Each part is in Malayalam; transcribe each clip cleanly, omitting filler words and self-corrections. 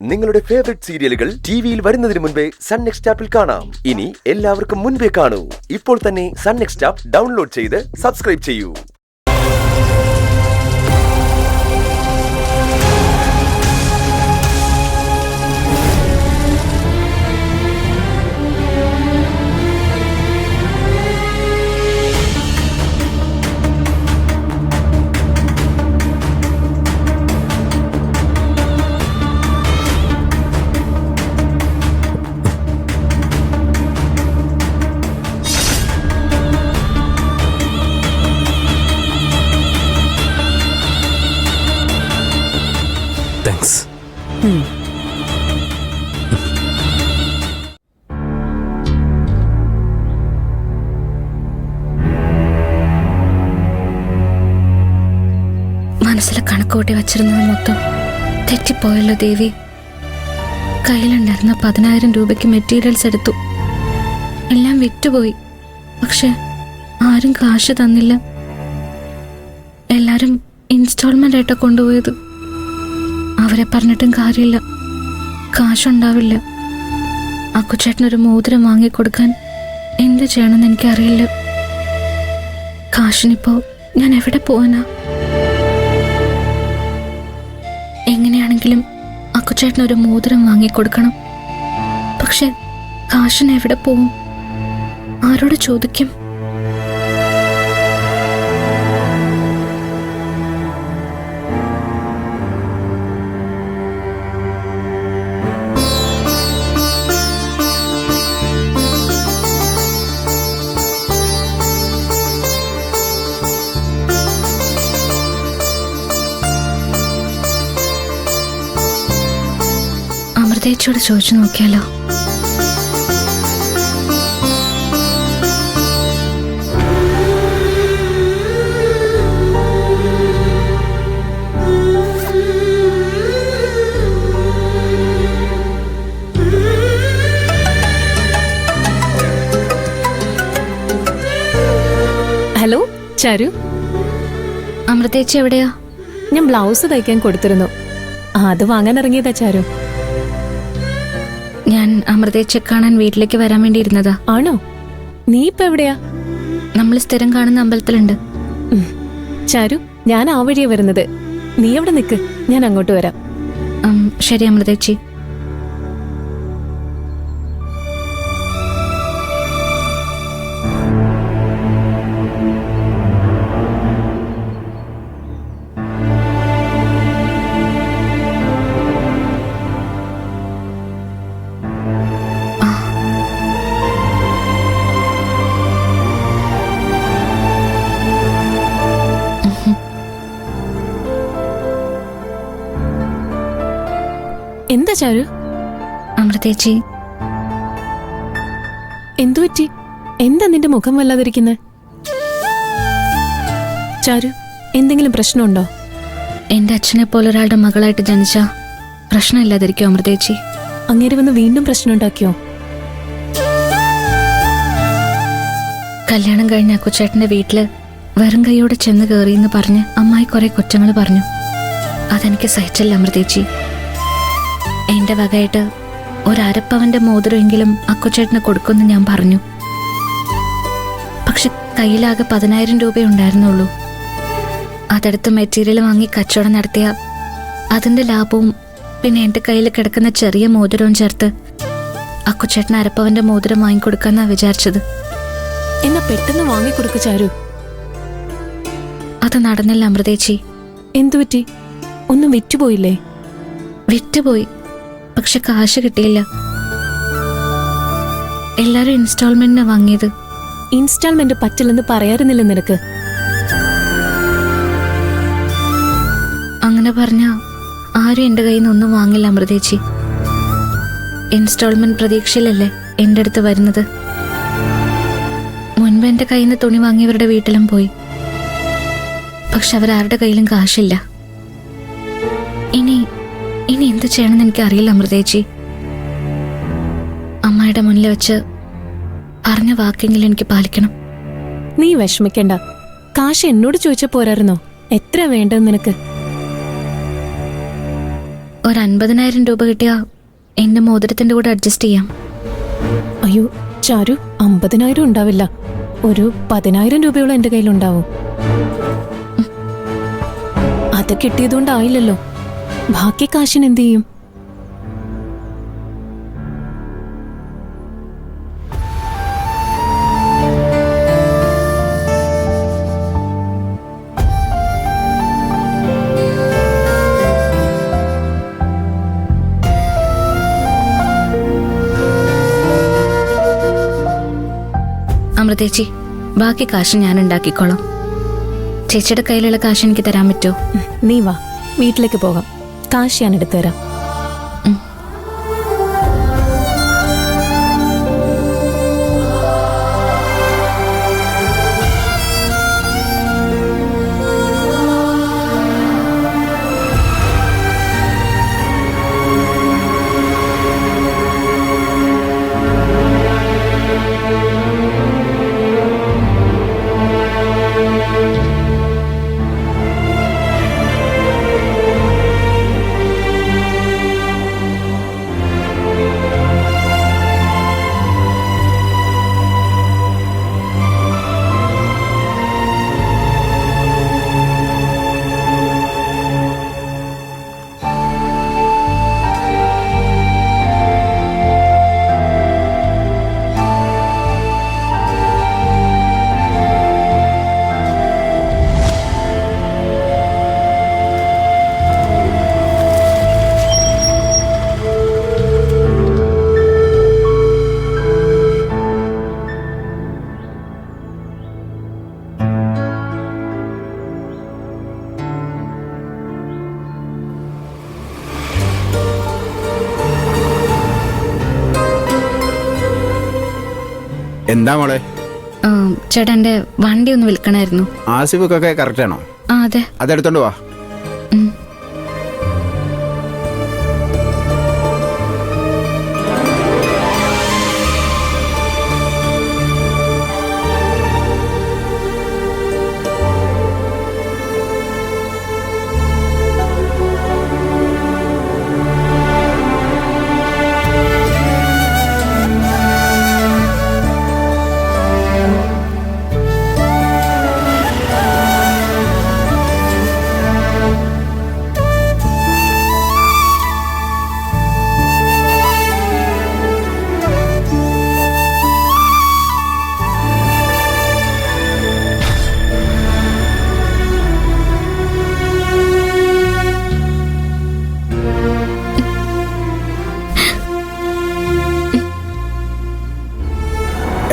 നിങ്ങളുടെ ഫേവറേറ്റ് സീരിയലുകൾ ടിവിയിൽ വരുന്നതിന് മുൻപേ സൺ നെക്സ്റ്റ് ആപ്പിൽ കാണാം. ഇനി എല്ലാവർക്കും മുൻപേ കാണൂ. ഇപ്പോൾ തന്നെ സൺ നെക്സ്റ്റ് ആപ്പ് ഡൗൺലോഡ് ചെയ്ത് സബ്സ്ക്രൈബ് ചെയ്യൂ. താങ്ക്സ്. മനസ്സിലെ കണക്കൂട്ടി വച്ചിരുന്നത് മൊത്തം തെറ്റിപ്പോയല്ലോ ദേവി. കയ്യിലുണ്ടായിരുന്ന 10,000 രൂപയ്ക്ക് മെറ്റീരിയൽസ് എടുത്തു. എല്ലാം വിറ്റുപോയി. പക്ഷെ ആരും കാശ് തന്നില്ല. എല്ലാരും ഇൻസ്റ്റാൾമെന്റ് ആയിട്ടാ കൊണ്ടുപോയത്. അവരെ പറഞ്ഞിട്ടും കാര്യമില്ല, കാശുണ്ടാവില്ല. അക്കുച്ചേട്ടനൊരു മോതിരം വാങ്ങിക്കൊടുക്കാൻ എന്ത് ചെയ്യണമെന്ന് എനിക്കറിയില്ല. കാശിനിപ്പോ ഞാൻ എവിടെ പോവാനാ? എങ്ങനെയാണെങ്കിലും അക്കുച്ചേട്ടനൊരു മോതിരം വാങ്ങിക്കൊടുക്കണം. പക്ഷെ കാശിന് എവിടെ പോവും? ആരോട് ചോദിക്കും? അമൃതേച്ചിയോട് ചോദിച്ചു നോക്കിയാലോ? ഹലോ ചാരു, അമൃതേച്ചി എവിടെയാ? ഞാൻ ബ്ലൗസ് തയ്ക്കാൻ കൊടുത്തിരുന്നു. അത് വാങ്ങാൻ ഇറങ്ങിയതാ ചാരു. ഞാൻ അമൃതേച്ചിയെ കാണാൻ വീട്ടിലേക്ക് വരാൻ വേണ്ടി ഇരുന്നതാ. ആണോ? നീ ഇപ്പൊ എവിടെയാ? നമ്മൾ സ്ഥിരം കാണുന്ന അമ്പലത്തിലുണ്ട്. ചാരു, ഞാൻ ആ വഴിയാ വരുന്നത്. നീ അവിടെ നിക്ക്, ഞാൻ അങ്ങോട്ട് വരാം. ശരി അമൃതേച്ചി. എന്താ ചാരു? അമൃതേച്ചി, എന്തു പറ്റി? എന്താ നിന്റെ മുഖം വല്ലാതിരിക്കുന്നത്? ചാരു, എന്തെങ്കിലും പ്രശ്നമുണ്ടോ? എന്റെ അച്ഛനെ പോലെ ഒരാളുടെ മകളായിട്ട് ജനിച്ച പ്രശ്നമില്ലാതിരിക്കും അമൃതേച്ചി. അങ്ങേര് വന്ന് വീണ്ടും പ്രശ്നം ഉണ്ടാക്കിയോ? കല്യാണം കഴിഞ്ഞ അക്കുച്ചേട്ടന്റെ വീട്ടില് വെറും കൈയോടെ ചെന്ന് കയറിയെന്ന് പറഞ്ഞ് അമ്മായി കുറെ കുറ്റങ്ങൾ പറഞ്ഞു. അതെനിക്ക് സഹിച്ചില്ല അമൃതേച്ചി. എന്റെ വകയായിട്ട് ഒരപ്പവന്റെ മോതിരമെങ്കിലും അക്കുച്ചേട്ടന് കൊടുക്കുമെന്ന് ഞാൻ പറഞ്ഞു. പക്ഷെ കയ്യിലാകെ 10,000 രൂപയേ ഉണ്ടായിരുന്നുള്ളൂ. അതെടുത്ത് മെറ്റീരിയൽ വാങ്ങി കച്ചവടം നടത്തിയ അതിന്റെ ലാഭവും പിന്നെ എന്റെ കയ്യിൽ കിടക്കുന്ന ചെറിയ മോതിരവും ചേർത്ത് അക്കുച്ചേട്ടന് അരപ്പവന്റെ മോതിരം വാങ്ങിക്കൊടുക്കാന്നാ വിചാരിച്ചത്. എന്നാ പെട്ടെന്ന് വാങ്ങിക്കൊടുക്കു ചാരു. അത് നടന്നില്ല അമൃതേച്ചി. എന്തുപറ്റി? ഒന്നും വിറ്റുപോയില്ലേ? വിറ്റുപോയി, പക്ഷെ കാശ് കിട്ടിയില്ല. എല്ലാരും ഇൻസ്റ്റാൾമെന്റിനാ വാങ്ങിയത്. ഇൻസ്റ്റാൾമെന്റ് പറ്റില്ലെന്ന് പറയാറുന്നില്ല നിനക്ക്? അങ്ങനെ പറഞ്ഞ ആരും എന്റെ കയ്യിൽ നിന്ന് ഒന്നും വാങ്ങില്ല അമൃതേച്ചി. ഇൻസ്റ്റാൾമെന്റ് പ്രതീക്ഷയിലല്ലേ എന്റെ അടുത്ത് വരുന്നത്. മുൻപ് എന്റെ കയ്യിൽ നിന്ന് തുണി വാങ്ങിയവരുടെ വീട്ടിലും പോയി. പക്ഷെ അവരാരുടെ കയ്യിലും കാശില്ല. ഇനി എന്ത് ചെയ്യണമെന്ന് എനിക്ക് അറിയില്ല അമൃതേച്ചി. അമ്മയുടെ മുന്നിൽ വെച്ച് പറഞ്ഞ വാക്കെങ്കിലും എനിക്ക് പാലിക്കണം. നീ വിഷമിക്കണ്ട. കാശ് എന്നോട് ചോദിച്ച പോരായിരുന്നോ? എത്ര വേണ്ടെന്ന് നിനക്ക്? ഒരു 50,000 രൂപ കിട്ടിയാ എന്റെ മോതിരത്തിന്റെ കൂടെ അഡ്ജസ്റ്റ് ചെയ്യാം. അയ്യോ ചാരു, 50,000 ഉണ്ടാവില്ല. ഒരു 10,000 രൂപയോളം എന്റെ കയ്യിലുണ്ടാവും. അത് കിട്ടിയതുകൊണ്ടായില്ലല്ലോ. ബാക്കി കാശിന് എന്ത് ചെയ്യും? അമൃതേച്ചി, ബാക്കി കാശ് ഞാൻ ഉണ്ടാക്കിക്കോളാം. ചേച്ചിയുടെ കയ്യിലുള്ള കാശ് എനിക്ക് തരാൻ പറ്റുമോ? നീ വാ, വീട്ടിലേക്ക് പോകാം. കാശ് ഞാൻ എടുത്തുതരാം. എന്താ മോളെ? ചേട്ടാ, എന്റെ വണ്ടി ഒന്ന് വിൽക്കണമായിരുന്നു. ആസിഫൊക്കെ കറക്റ്റ് ആണോ? ആ അതെ. അതെടുത്തോണ്ട് വാ.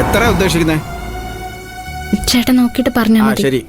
എത്ര ഉദ്ദേശിക്കുന്നേ? ചേട്ടൻ നോക്കിയിട്ട് പറഞ്ഞാൽ ആ മതി. ശരി.